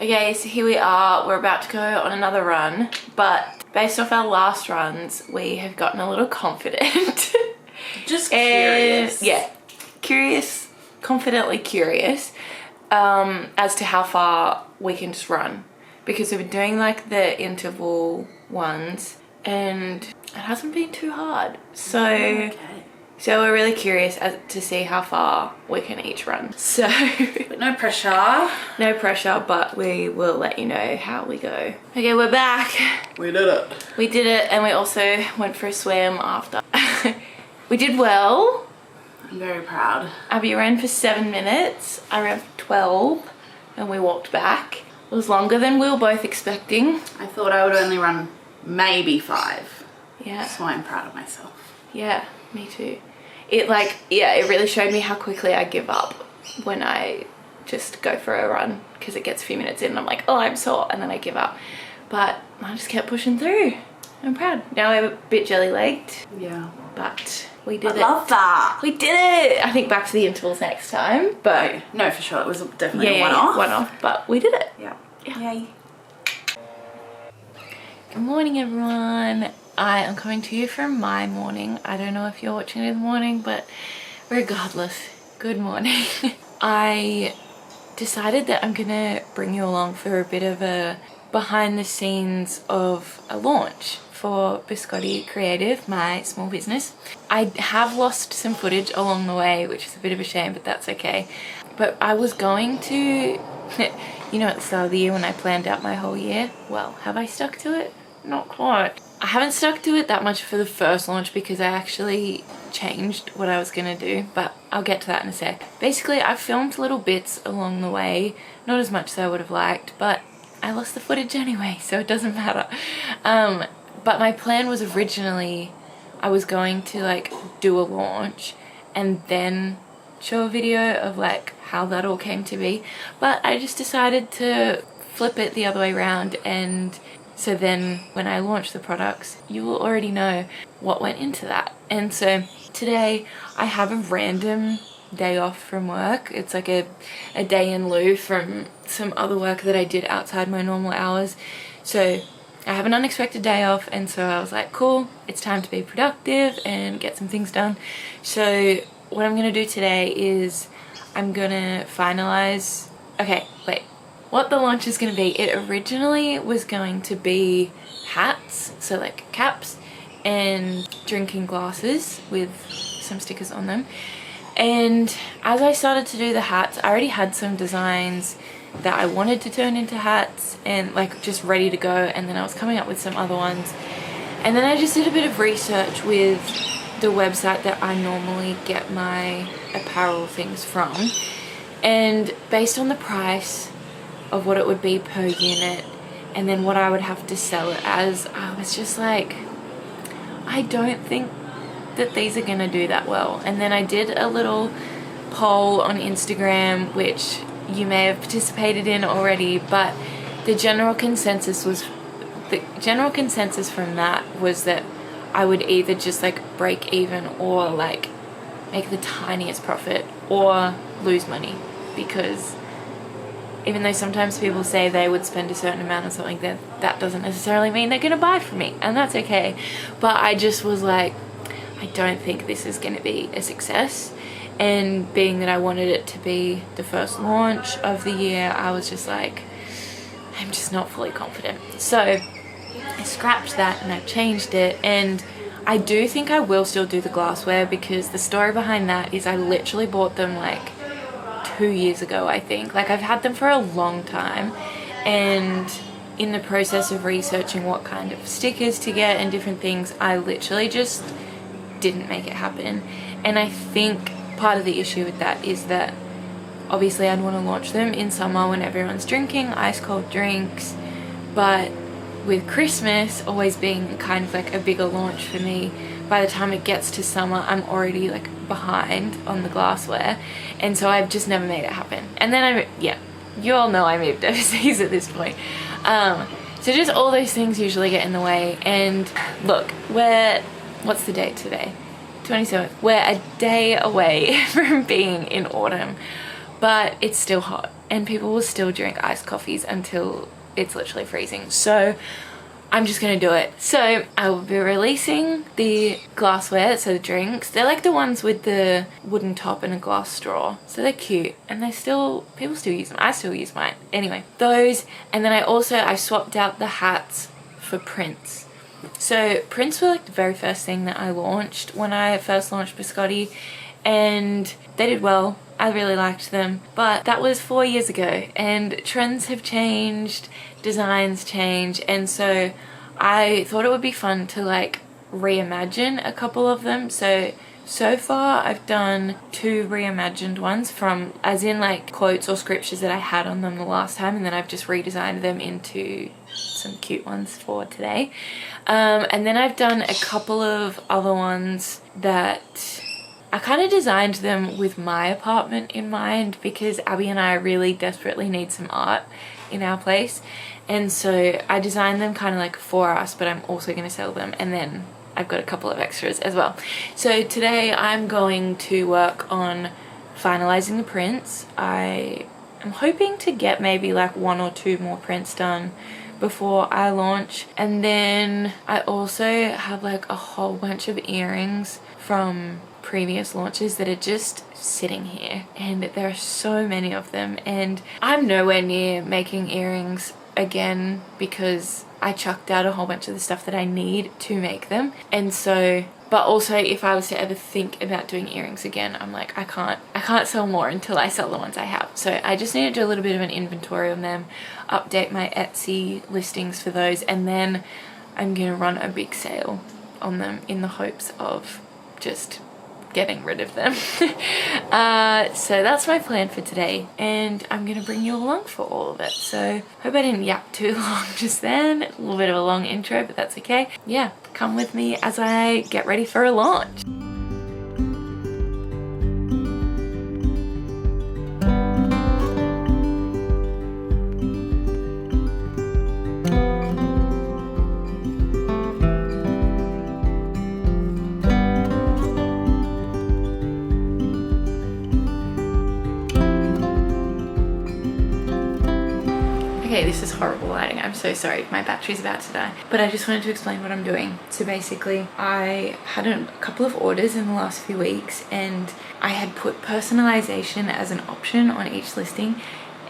Okay, so here we are. We're about to go on another run, but based off our last runs, we have gotten a little confident. Just curious. Yeah, curious, confidently curious as to how far we can just run. Because we've been doing like the interval ones and it hasn't been too hard. So we're really curious as to see how far we can each run. So but no pressure. No pressure, but we will let you know how we go. Okay, we're back. We did it. We did it, and we also went for a swim after. We did well. I'm very proud. Abby ran for 7 minutes. I ran for 12, and we walked back. It was longer than we were both expecting. I thought I would only run maybe 5. Yeah. So I'm proud of myself. Yeah, me too. It really showed me how quickly I give up when I just go for a run, because it gets a few minutes in and I'm like, oh, I'm sore, and then I give up. But I just kept pushing through. I'm proud. Now I'm a bit jelly-legged. Yeah. But we did it. I love that. We did it. I think back to the intervals next time, but no, for sure. It was definitely a one-off, but we did it. Yeah. Yay. Good morning, everyone. I am coming to you from my morning. I don't know if you're watching it in the morning, but regardless, good morning. I decided that I'm gonna bring you along for a bit of a behind the scenes of a launch for Biscotti Creative, my small business. I have lost some footage along the way, which is a bit of a shame, but that's okay. But I was going to, you know, at the start of the year when I planned out my whole year, well, have I stuck to it? Not quite. I haven't stuck to it that much for the first launch because I actually changed what I was gonna do, but I'll get to that in a sec. Basically, I've filmed little bits along the way, not as much as I would have liked, but I lost the footage anyway, so it doesn't matter. But my plan was originally, I was going to like do a launch and then show a video of like how that all came to be, but I just decided to flip it the other way around, and so then when I launch the products, you will already know what went into that. And so today I have a random day off from work. It's like a day in lieu from some other work that I did outside my normal hours. So I have an unexpected day off, and so I was like, cool, it's time to be productive and get some things done. So what I'm gonna do today is I'm gonna finalize, what the launch is going to be. It originally was going to be hats, so like caps and drinking glasses with some stickers on them. And as I started to do the hats, I already had some designs that I wanted to turn into hats and like just ready to go, and then I was coming up with some other ones. And then I just did a bit of research with the website that I normally get my apparel things from, and based on the price of what it would be per unit and then what I would have to sell it as, I was just like, I don't think that these are gonna do that well. And then I did a little poll on Instagram, which you may have participated in already, but the general consensus from that was that I would either just like break even or like make the tiniest profit or lose money, because even though sometimes people say they would spend a certain amount on something, that doesn't necessarily mean they're gonna buy from me, and that's okay. But I just was like, I don't think this is gonna be a success. And being that I wanted it to be the first launch of the year, I was just like, I'm just not fully confident. So I scrapped that and I've changed it, and I do think I will still do the glassware, because the story behind that is I literally bought them like 2 years ago, I think. Like, I've had them for a long time, and in the process of researching what kind of stickers to get and different things, I literally just didn't make it happen. And I think part of the issue with that is that obviously I'd want to launch them in summer when everyone's drinking ice cold drinks, but with Christmas always being kind of like a bigger launch for me, by the time it gets to summer I'm already like behind on the glassware, and so I've just never made it happen. And then you all know I moved overseas at this point, so just all those things usually get in the way. And look, what's the date today? 27th. We're a day away from being in autumn, but it's still hot, and people will still drink iced coffees until it's literally freezing. So I'm just gonna do it. So I will be releasing the glassware, so the drinks. They're like the ones with the wooden top and a glass straw. So they're cute, and people still use them. I still use mine. Anyway, those, and then I swapped out the hats for prints. So prints were like the very first thing that I launched when I first launched Biscotti, and they did well. I really liked them, but that was 4 years ago, and trends have changed, designs change, and so I thought it would be fun to like reimagine a couple of them. So far I've done 2 reimagined ones from, as in like quotes or scriptures that I had on them the last time, and then I've just redesigned them into some cute ones for today. And then I've done a couple of other ones that I kind of designed them with my apartment in mind, because Abby and I really desperately need some art in our place, and so I designed them kind of like for us, but I'm also going to sell them, and then I've got a couple of extras as well. So today I'm going to work on finalizing the prints. I am hoping to get maybe like 1 or 2 more prints done before I launch, and then I also have like a whole bunch of earrings from previous launches that are just sitting here, and there are so many of them, and I'm nowhere near making earrings again because I chucked out a whole bunch of the stuff that I need to make them. And so, but also if I was to ever think about doing earrings again, I'm like, I can't sell more until I sell the ones I have. So I just need to do a little bit of an inventory on them, update my Etsy listings for those, and then I'm gonna run a big sale on them in the hopes of just getting rid of them. So that's my plan for today, and I'm gonna bring you along for all of it. So hope I didn't yap too long just then. A little bit of a long intro, but that's okay. Yeah, come with me as I get ready for a launch. Okay, this is horrible lighting. I'm so sorry. My battery's about to die. But I just wanted to explain what I'm doing. So basically, I had a couple of orders in the last few weeks, and I had put personalization as an option on each listing,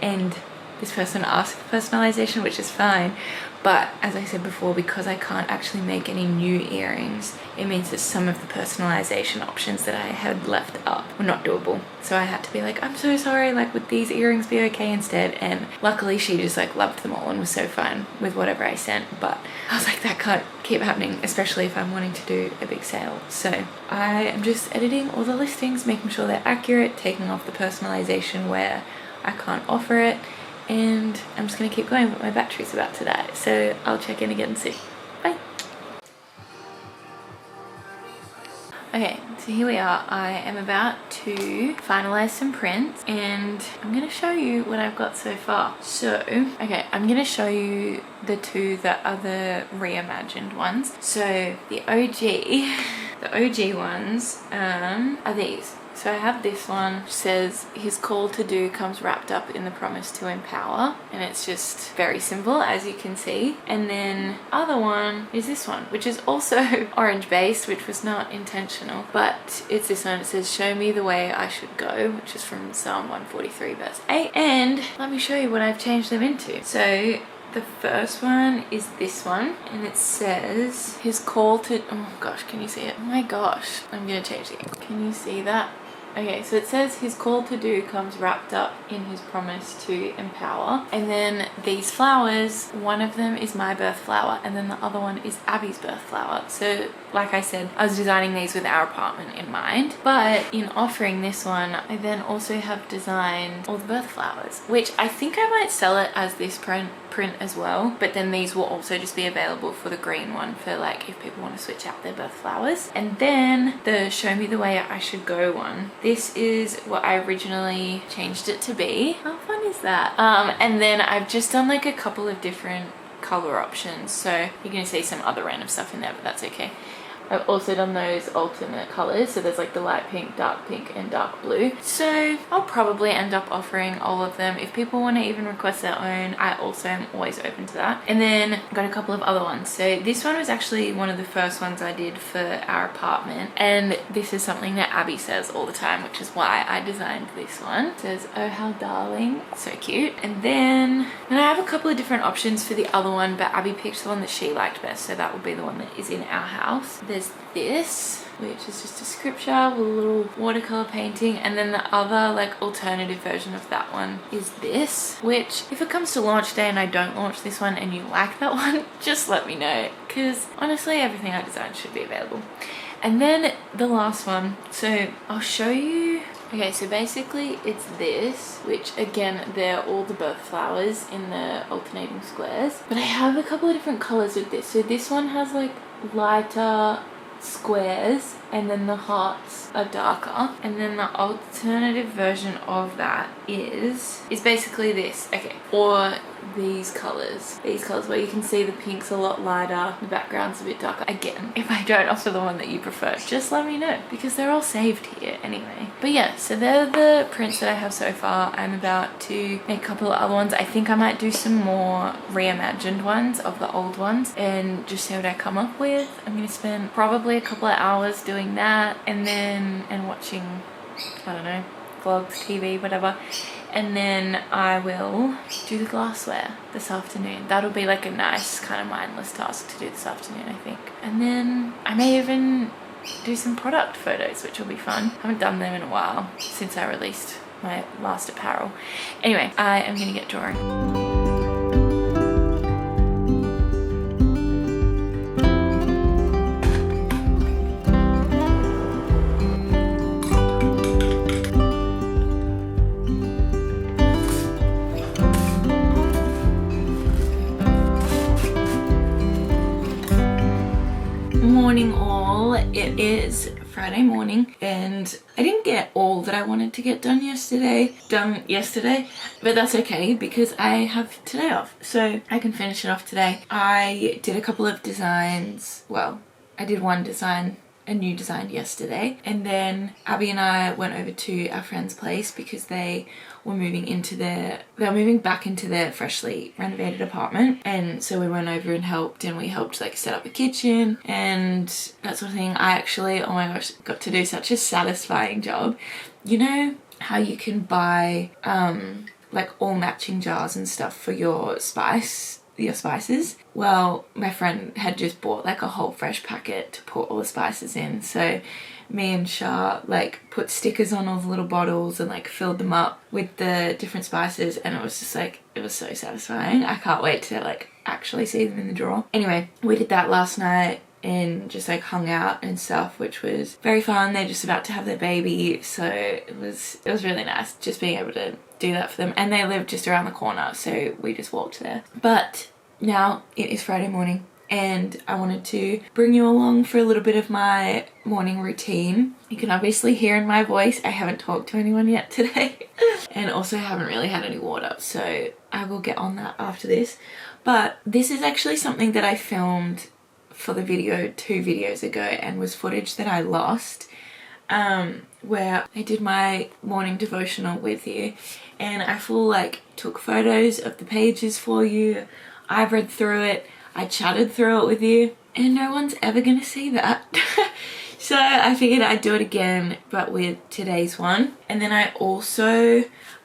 and this person asked for personalization, which is fine. But as I said before, because I can't actually make any new earrings, it means that some of the personalization options that I had left up were not doable. So I had to be like, I'm so sorry, like would these earrings be okay instead? And luckily she just like loved them all and was so fine with whatever I sent. But I was like, that can't keep happening, especially if I'm wanting to do a big sale. So I am just editing all the listings, making sure they're accurate, taking off the personalization where I can't offer it, and I'm just gonna keep going, but my battery's about to die, so I'll check in again soon. Bye. Okay, so here we are. I am about to finalize some prints, and I'm gonna show you what I've got so far. So, okay, I'm gonna show you the 2 that are the reimagined ones. So the OG ones are these. So I have this one, which says his call to do comes wrapped up in the promise to empower, and it's just very simple, as you can see. And then other one is this one, which is also orange based, which was not intentional, but it's this one. It says show me the way I should go, which is from Psalm 143 verse 8. And let me show you what I've changed them into. So the first one is this one, and it says his call to, oh gosh, can you see it? Oh my gosh, I'm gonna change it. Can you see that? Okay, so it says his call to do comes wrapped up in his promise to empower. And then these flowers, one of them is my birth flower, and then the other one is Abby's birth flower. So like I said, I was designing these with our apartment in mind, but in offering this one, I then also have designed all the birth flowers, which I think I might sell it as this print as well, but then these will also just be available for the green one for like if people want to switch out their birth flowers. And then the show me the way I should go one, this is what I originally changed it to be. How fun is that? And then I've just done like a couple of different color options, so you're gonna see some other random stuff in there, but that's okay. I've also done those alternate colors, so there's like the light pink, and dark blue. So I'll probably end up offering all of them. If people want to even request their own, I also am always open to that. And then I've got a couple of other ones. So this one was actually one of the first ones I did for our apartment, and this is something that Abby says all the time, which is why I designed this one. It says, "Oh how darling," so cute. And then I have a couple of different options for the other one, but Abby picked the one that she liked best, so that would be the one that is in our house. There's this, which is just a scripture with a little watercolor painting, and then the other like alternative version of that one is this, which if it comes to launch day and I don't launch this one and you like that one, just let me know, because honestly everything I designed should be available. And then the last one, so I'll show you. Okay, so basically it's this, which again, they're all the birth flowers in the alternating squares, but I have a couple of different colors with this. So this one has like lighter squares, and then the hearts are darker, and then the alternative version of that is basically this. Okay, or these colors where you can see the pink's a lot lighter, the background's a bit darker. Again, if I don't offer the one that you prefer, just let me know, because they're all saved here anyway. But yeah, so they're the prints that I have so far. I'm about to make a couple of other ones. I think I might do some more reimagined ones of the old ones and just see what I come up with. I'm gonna spend probably a couple of hours doing that, and watching, I don't know, vlogs, TV, whatever. And then I will do the glassware this afternoon. That'll be like a nice kind of mindless task to do this afternoon, I think. And then I may even do some product photos, which will be fun. I haven't done them in a while since I released my last apparel. Anyway, I am gonna get drawing. Morning all, it is Friday morning and I didn't get all that I wanted to get done yesterday, but that's okay because I have today off, so I can finish it off today. I did a couple of designs. Well, I did one design, a new design yesterday, and then Abby and I went over to our friend's place because they were moving back into their freshly renovated apartment, and so we went over and helped, and we helped like set up a kitchen and that sort of thing. I actually, oh my gosh, got to do such a satisfying job. You know how you can buy like all matching jars and stuff for your spices? Well, my friend had just bought like a whole fresh packet to put all the spices in, so me and Shah like put stickers on all the little bottles and like filled them up with the different spices, and it was just like, it was so satisfying. I can't wait to like actually see them in the drawer. Anyway, we did that last night and just like hung out and stuff, which was very fun. They're just about to have their baby, so it was really nice just being able to do that for them, and they live just around the corner, so we just walked there. But now it is Friday morning and I wanted to bring you along for a little bit of my morning routine. You can obviously hear in my voice I haven't talked to anyone yet today and also haven't really had any water, so I will get on that after this. But this is actually something that I filmed for the video 2 videos ago and was footage that I lost, where I did my morning devotional with you, and I took photos of the pages for you. I've read through it, I chatted through it with you, and no one's ever gonna see that. So I figured I'd do it again, but with today's one. And then I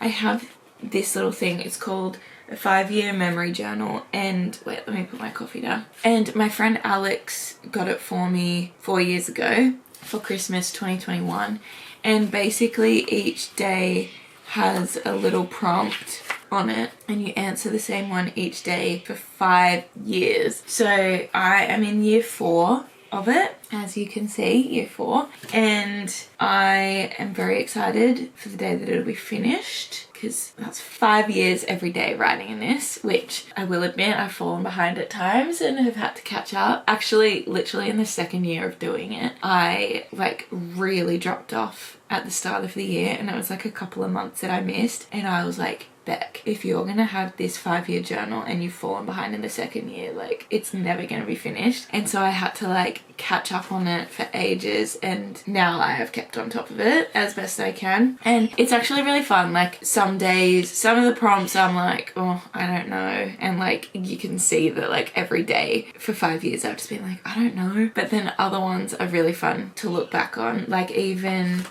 have this little thing, it's called a 5-year memory journal, and wait, let me put my coffee down. And my friend Alex got it for me 4 years ago for Christmas 2021, and basically each day has a little prompt on it and you answer the same one each day for 5 years. So I am in year 4 of it, as you can see, year 4, and I am very excited for the day that it'll be finished, because that's 5 years every day writing in this, which I will admit I've fallen behind at times and have had to catch up. Actually, literally in the 2nd year of doing it, I really dropped off at the start of the year, and it was like a couple of months that I missed, and I was like, Beck, if you're gonna have this 5-year journal and you've fallen behind in the second year, like it's never gonna be finished. And so I had to like catch up on it for ages, and now I have kept on top of it as best I can, and it's actually really fun. Like some days, some of the prompts I'm like, oh, I don't know, and like you can see that like every day for 5 years I've just been like, I don't know. But then other ones are really fun to look back on, like even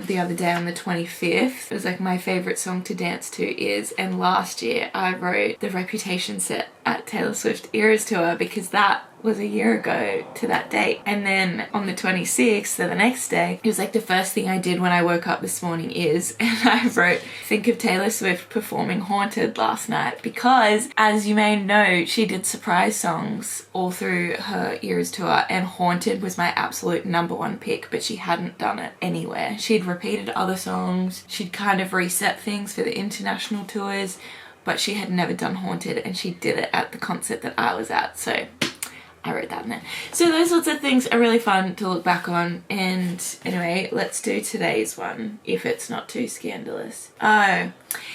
the other day on the 25th, it was like my favorite song to dance to is, and last year I wrote the Reputation set at Taylor Swift Eras Tour because that was a year ago to that date. And then on the 26th, so the next day, it was like the first thing I did when I woke up this morning is, and I wrote, think of Taylor Swift performing Haunted last night, because as you may know, she did surprise songs all through her Eras Tour, and Haunted was my absolute #1 pick, but she hadn't done it anywhere. She'd repeated other songs, she'd kind of reset things for the international tours, but she had never done Haunted, and she did it at the concert that I was at, so I wrote that in there. So those sorts of things are really fun to look back on. And anyway, let's do today's one, if it's not too scandalous. Oh,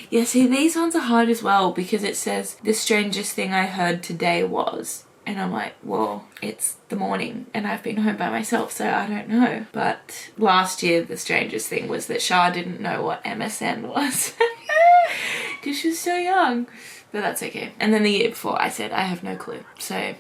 yeah, see, these ones are hard as well, because it says, the strangest thing I heard today was, and I'm like, well, it's the morning and I've been home by myself, so I don't know. But last year, the strangest thing was that Shah didn't know what MSN was because she was so young, but that's okay. And then the year before, I said, I have no clue. So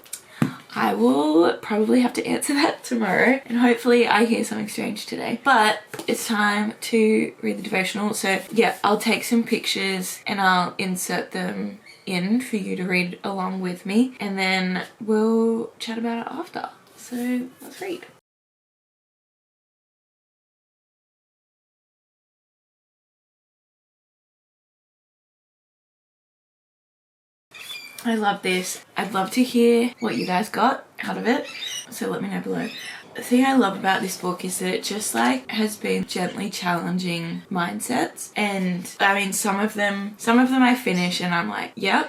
I will probably have to answer that tomorrow, and hopefully I hear something strange today. But it's time to read the devotional. So yeah, I'll take some pictures and I'll insert them in for you to read along with me, and then we'll chat about it after. So let's read. I love this. I'd love to hear what you guys got out of it, so let me know below. The thing I love about this book is that it just like has been gently challenging mindsets, and I mean some of them I finish and I'm like, yep,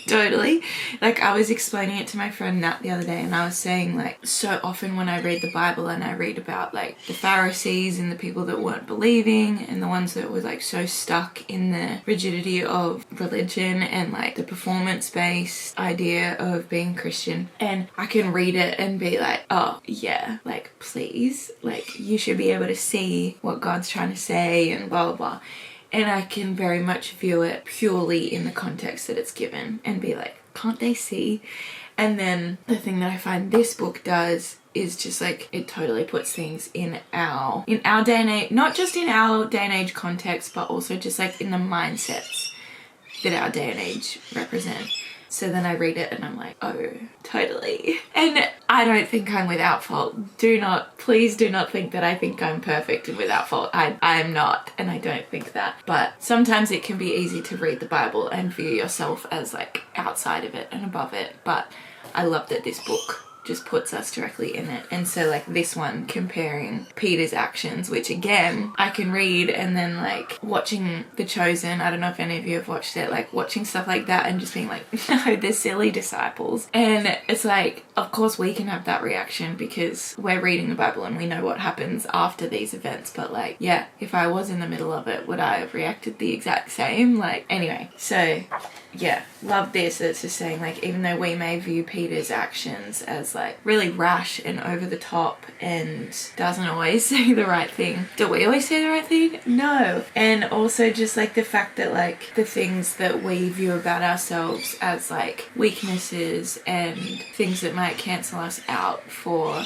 totally. Like I was explaining it to my friend Nat the other day, and I was saying like, so often when I read the Bible and I read about like the Pharisees and the people that weren't believing and the ones that were like so stuck in the rigidity of religion and like the performance-based idea of being Christian, and I can read it and be like, oh yeah, like please, like you should be able to see what God's trying to say and blah blah blah, and I can very much view it purely in the context that it's given and be like, can't they see? And then the thing that I find this book does is just like, it totally puts things in our day and age, not just in our day and age context, but also just like in the mindsets that our day and age represent. So then I read it and I'm like, oh, totally. And I don't think I'm without fault. Please do not think that I think I'm perfect and without fault. I am not, and I don't think that. But sometimes it can be easy to read the Bible and view yourself as like outside of it and above it. But I love that this book just puts us directly in it. And so like this one comparing Peter's actions, which again I can read, and then like watching The Chosen, I don't know if any of you have watched it, like watching stuff like that and just being like, no, they're silly disciples. And it's like, of course we can have that reaction because we're reading the Bible and we know what happens after these events, but like, yeah, if I was in the middle of it, would I have reacted the exact same? Like, anyway, so yeah, love this. It's just saying like, even though we may view Peter's actions as like really rash and over the top and doesn't always say the right thing, do we always say the right thing? No. And also just like the fact that like the things that we view about ourselves as like weaknesses and things that might cancel us out for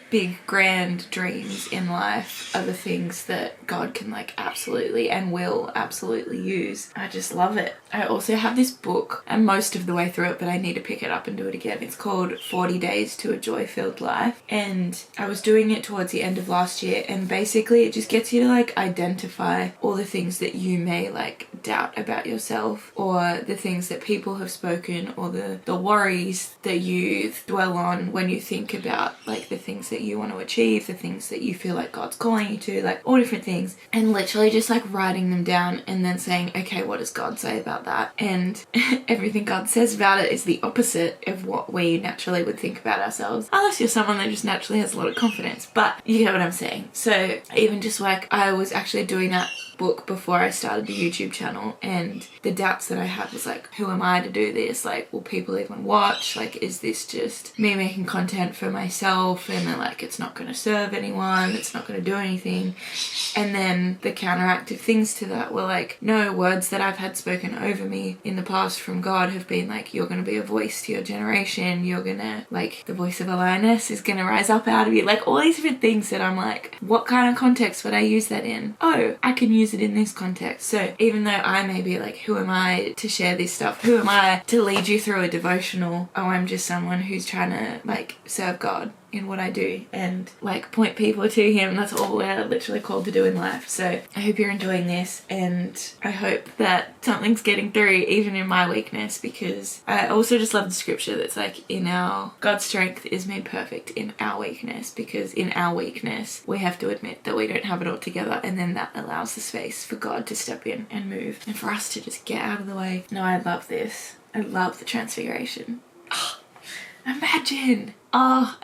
big grand dreams in life are the things that God can like absolutely and will absolutely use. I just love it. I also have this book, and most of the way through it, but I need to pick it up and do it again. It's called 40 Days to a Joy-Filled Life, and I was doing it towards the end of last year, and basically it just gets you to like identify all the things that you may like doubt about yourself, or the things that people have spoken, or the worries that you dwell on when you think about like the things that that you want to achieve, the things that you feel like God's calling you to, like all different things, and literally just like writing them down and then saying, okay, what does God say about that? And everything God says about it is the opposite of what we naturally would think about ourselves, unless you're someone that just naturally has a lot of confidence. But you get what I'm saying. So even just like, I was actually doing that book before I started the YouTube channel, and the doubts that I had was like, who am I to do this? Like, will people even watch? Like, is this just me making content for myself, and then like it's not going to serve anyone, it's not going to do anything? And then the counteractive things to that were like, no, words that I've had spoken over me in the past from God have been like, you're going to be a voice to your generation, you're gonna, like, the voice of a lioness is gonna rise up out of you, like all these different things that I'm like, what kind of context would I use that in? Oh, I can use it in this context. So even though I may be like, who am I to share this stuff? Who am I to lead you through a devotional? Oh, I'm just someone who's trying to like serve God in what I do and like point people to him. That's all we're literally called to do in life. So I hope you're enjoying this, and I hope that something's getting through even in my weakness, because I also just love the scripture that's like, God's strength is made perfect in our weakness, because in our weakness we have to admit that we don't have it all together, and then that allows the space for God to step in and move and for us to just get out of the way. No, I love this. I love the transfiguration.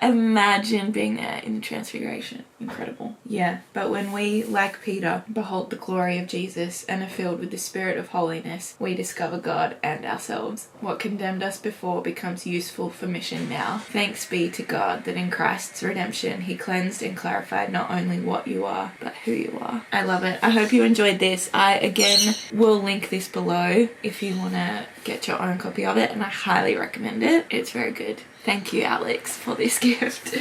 Imagine being there in the transfiguration. Incredible. Yeah, but when we, like Peter, behold the glory of Jesus and are filled with the spirit of holiness, we discover God and ourselves. What condemned us before becomes useful for mission now. Thanks be to God that in Christ's redemption he cleansed and clarified not only what you are, but who you are. I love it. I hope you enjoyed this. I, again, will link this below if you want to get your own copy of it, and I highly recommend it. It's very good. Thank you, Alex, for this gift.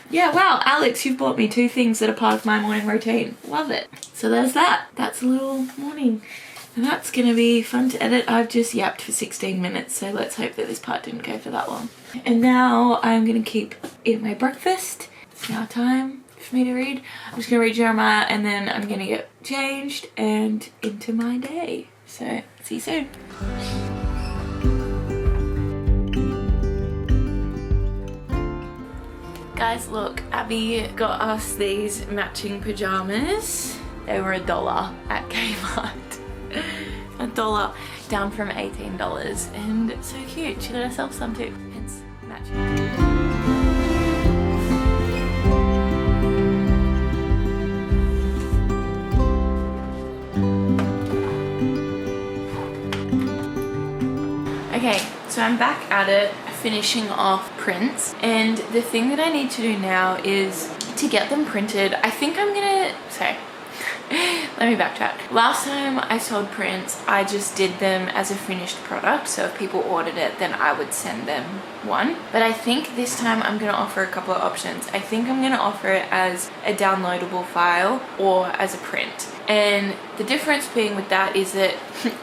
Yeah, wow, Alex, you've bought me 2 things that are part of my morning routine. Love it. So there's that. That's a little morning. And that's going to be fun to edit. I've just yapped for 16 minutes, so let's hope that this part didn't go for that long. And now I'm going to keep eating my breakfast. It's now time for me to read. I'm just going to read Jeremiah, and then I'm going to get changed and into my day. So, see you soon. Guys, look, Abby got us these matching pajamas. They were $1 at Kmart. $1 down from $18, and so cute. She got herself some too, hence matching. Okay, so I'm back at it, finishing off prints, and the thing that I need to do now is to get them printed. I think I'm gonna, sorry, let me backtrack. Last time I sold prints, I just did them as a finished product, so if people ordered it, then I would send them one. But I think this time I'm gonna offer a couple of options. I think I'm gonna offer it as a downloadable file or as a print. And the difference being with that is that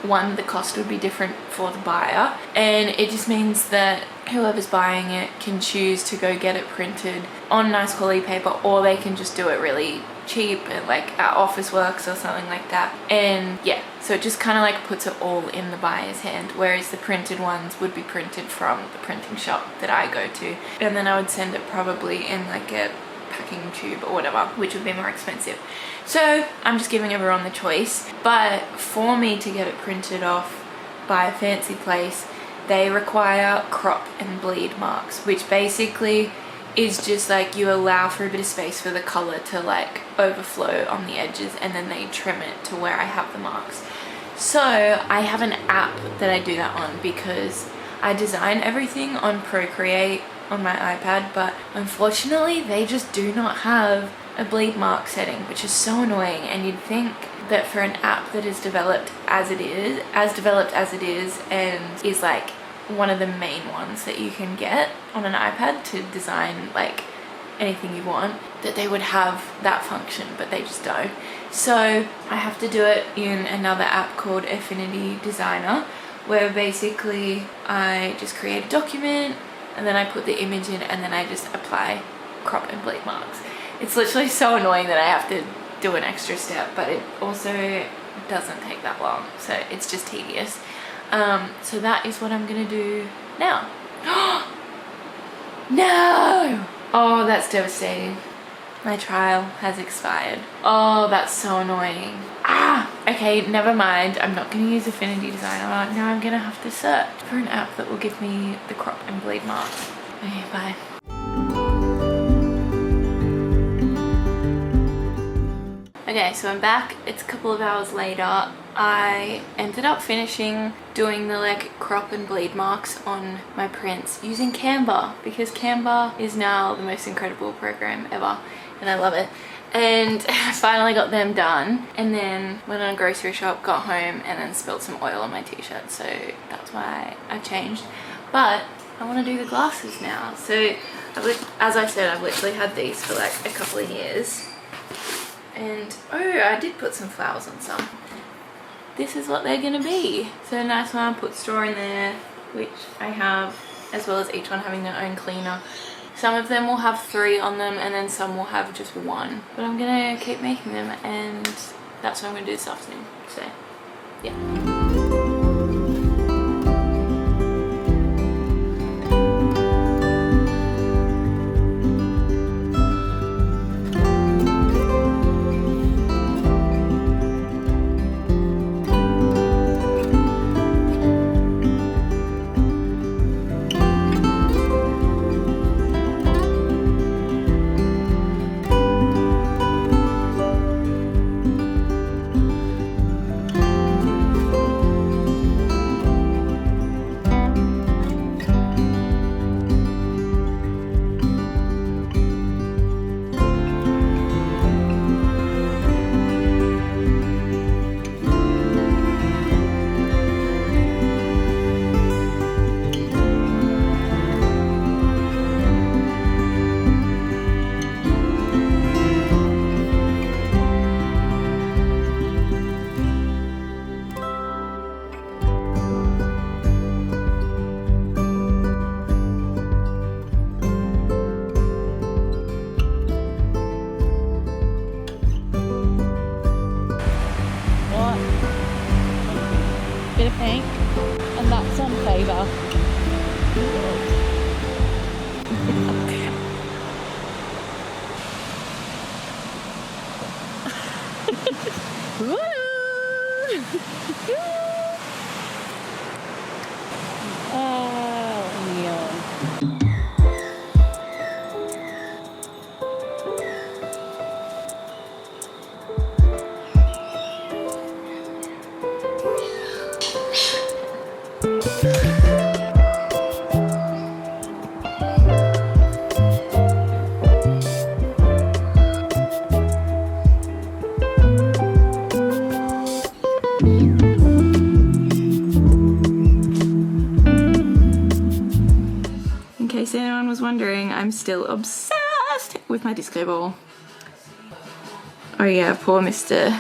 one, the cost would be different for the buyer, and it just means that whoever's buying it can choose to go get it printed on nice quality paper, or they can just do it really cheap at like at Office Works or something like that. And yeah, so it just kind of like puts it all in the buyer's hand, whereas the printed ones would be printed from the printing shop that I go to, and then I would send it probably in like a packing tube or whatever, which would be more expensive. So I'm just giving everyone the choice. But for me to get it printed off by a fancy place, they require crop and bleed marks, which basically is just like you allow for a bit of space for the color to like overflow on the edges, and then they trim it to where I have the marks. So I have an app that I do that on, because I design everything on Procreate on my iPad, but unfortunately they just do not have a bleed mark setting, which is so annoying. And you'd think that for an app that is developed as it is, and is like one of the main ones that you can get on an iPad to design like anything you want, that they would have that function, but they just don't. So I have to do it in another app called Affinity Designer, where basically I just create a document and then I put the image in, and then I just apply crop and bleed marks. It's literally so annoying that I have to do an extra step, but it also doesn't take that long, so it's just tedious. So that is what I'm gonna do now. No! Oh, that's devastating. My trial has expired. Oh, that's so annoying. Okay, never mind. I'm not going to use Affinity Designer. Now I'm going to have to search for an app that will give me the crop and bleed marks. Okay, bye. Okay, so I'm back. It's a couple of hours later. I ended up finishing doing the like crop and bleed marks on my prints using Canva, because Canva is now the most incredible program ever and I love it. And I finally got them done, and then went on a grocery shop, got home, and then spilled some oil on my t-shirt, so that's why I changed. But I want to do the glasses now. So as I said, I've literally had these for like a couple of years. And oh, I did put some flowers on some. This is what they're gonna be. So a nice one, put straw in there, which I have, as well as each one having their own cleaner. Some of them will have 3 on them, and then some will have just 1. But I'm gonna keep making them, and that's what I'm gonna do this afternoon. So yeah. Bit of pink, and that's on favour. Oh, neon. In case anyone was wondering, I'm still obsessed with my disco ball. Oh yeah, poor Mr.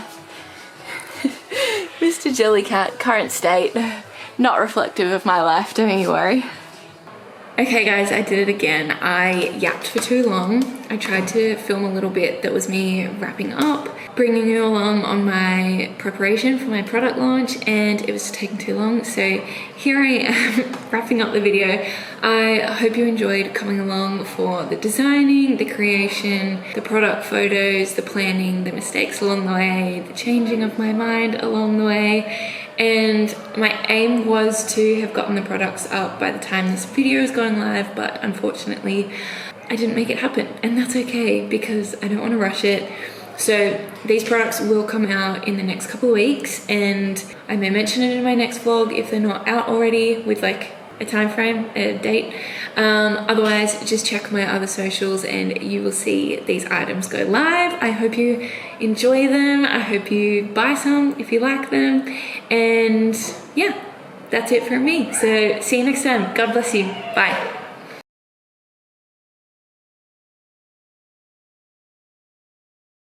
Mr. Jellycat, current state. Not reflective of my life, don't you worry. Okay guys, I did it again. I yapped for too long. I tried to film a little bit that was me wrapping up, bringing you along on my preparation for my product launch, and it was taking too long. So here I am wrapping up the video. I hope you enjoyed coming along for the designing, the creation, the product photos, the planning, the mistakes along the way, the changing of my mind along the way. And my aim was to have gotten the products up by the time this video is going live, but unfortunately I didn't make it happen, and that's okay because I don't want to rush it. So these products will come out in the next couple of weeks, and I may mention it in my next vlog if they're not out already with like a time frame, a date. Otherwise, just check my other socials and you will see these items go live. I hope you enjoy them. I hope you buy some if you like them. And yeah, that's it from me. So see you next time. God bless you. Bye.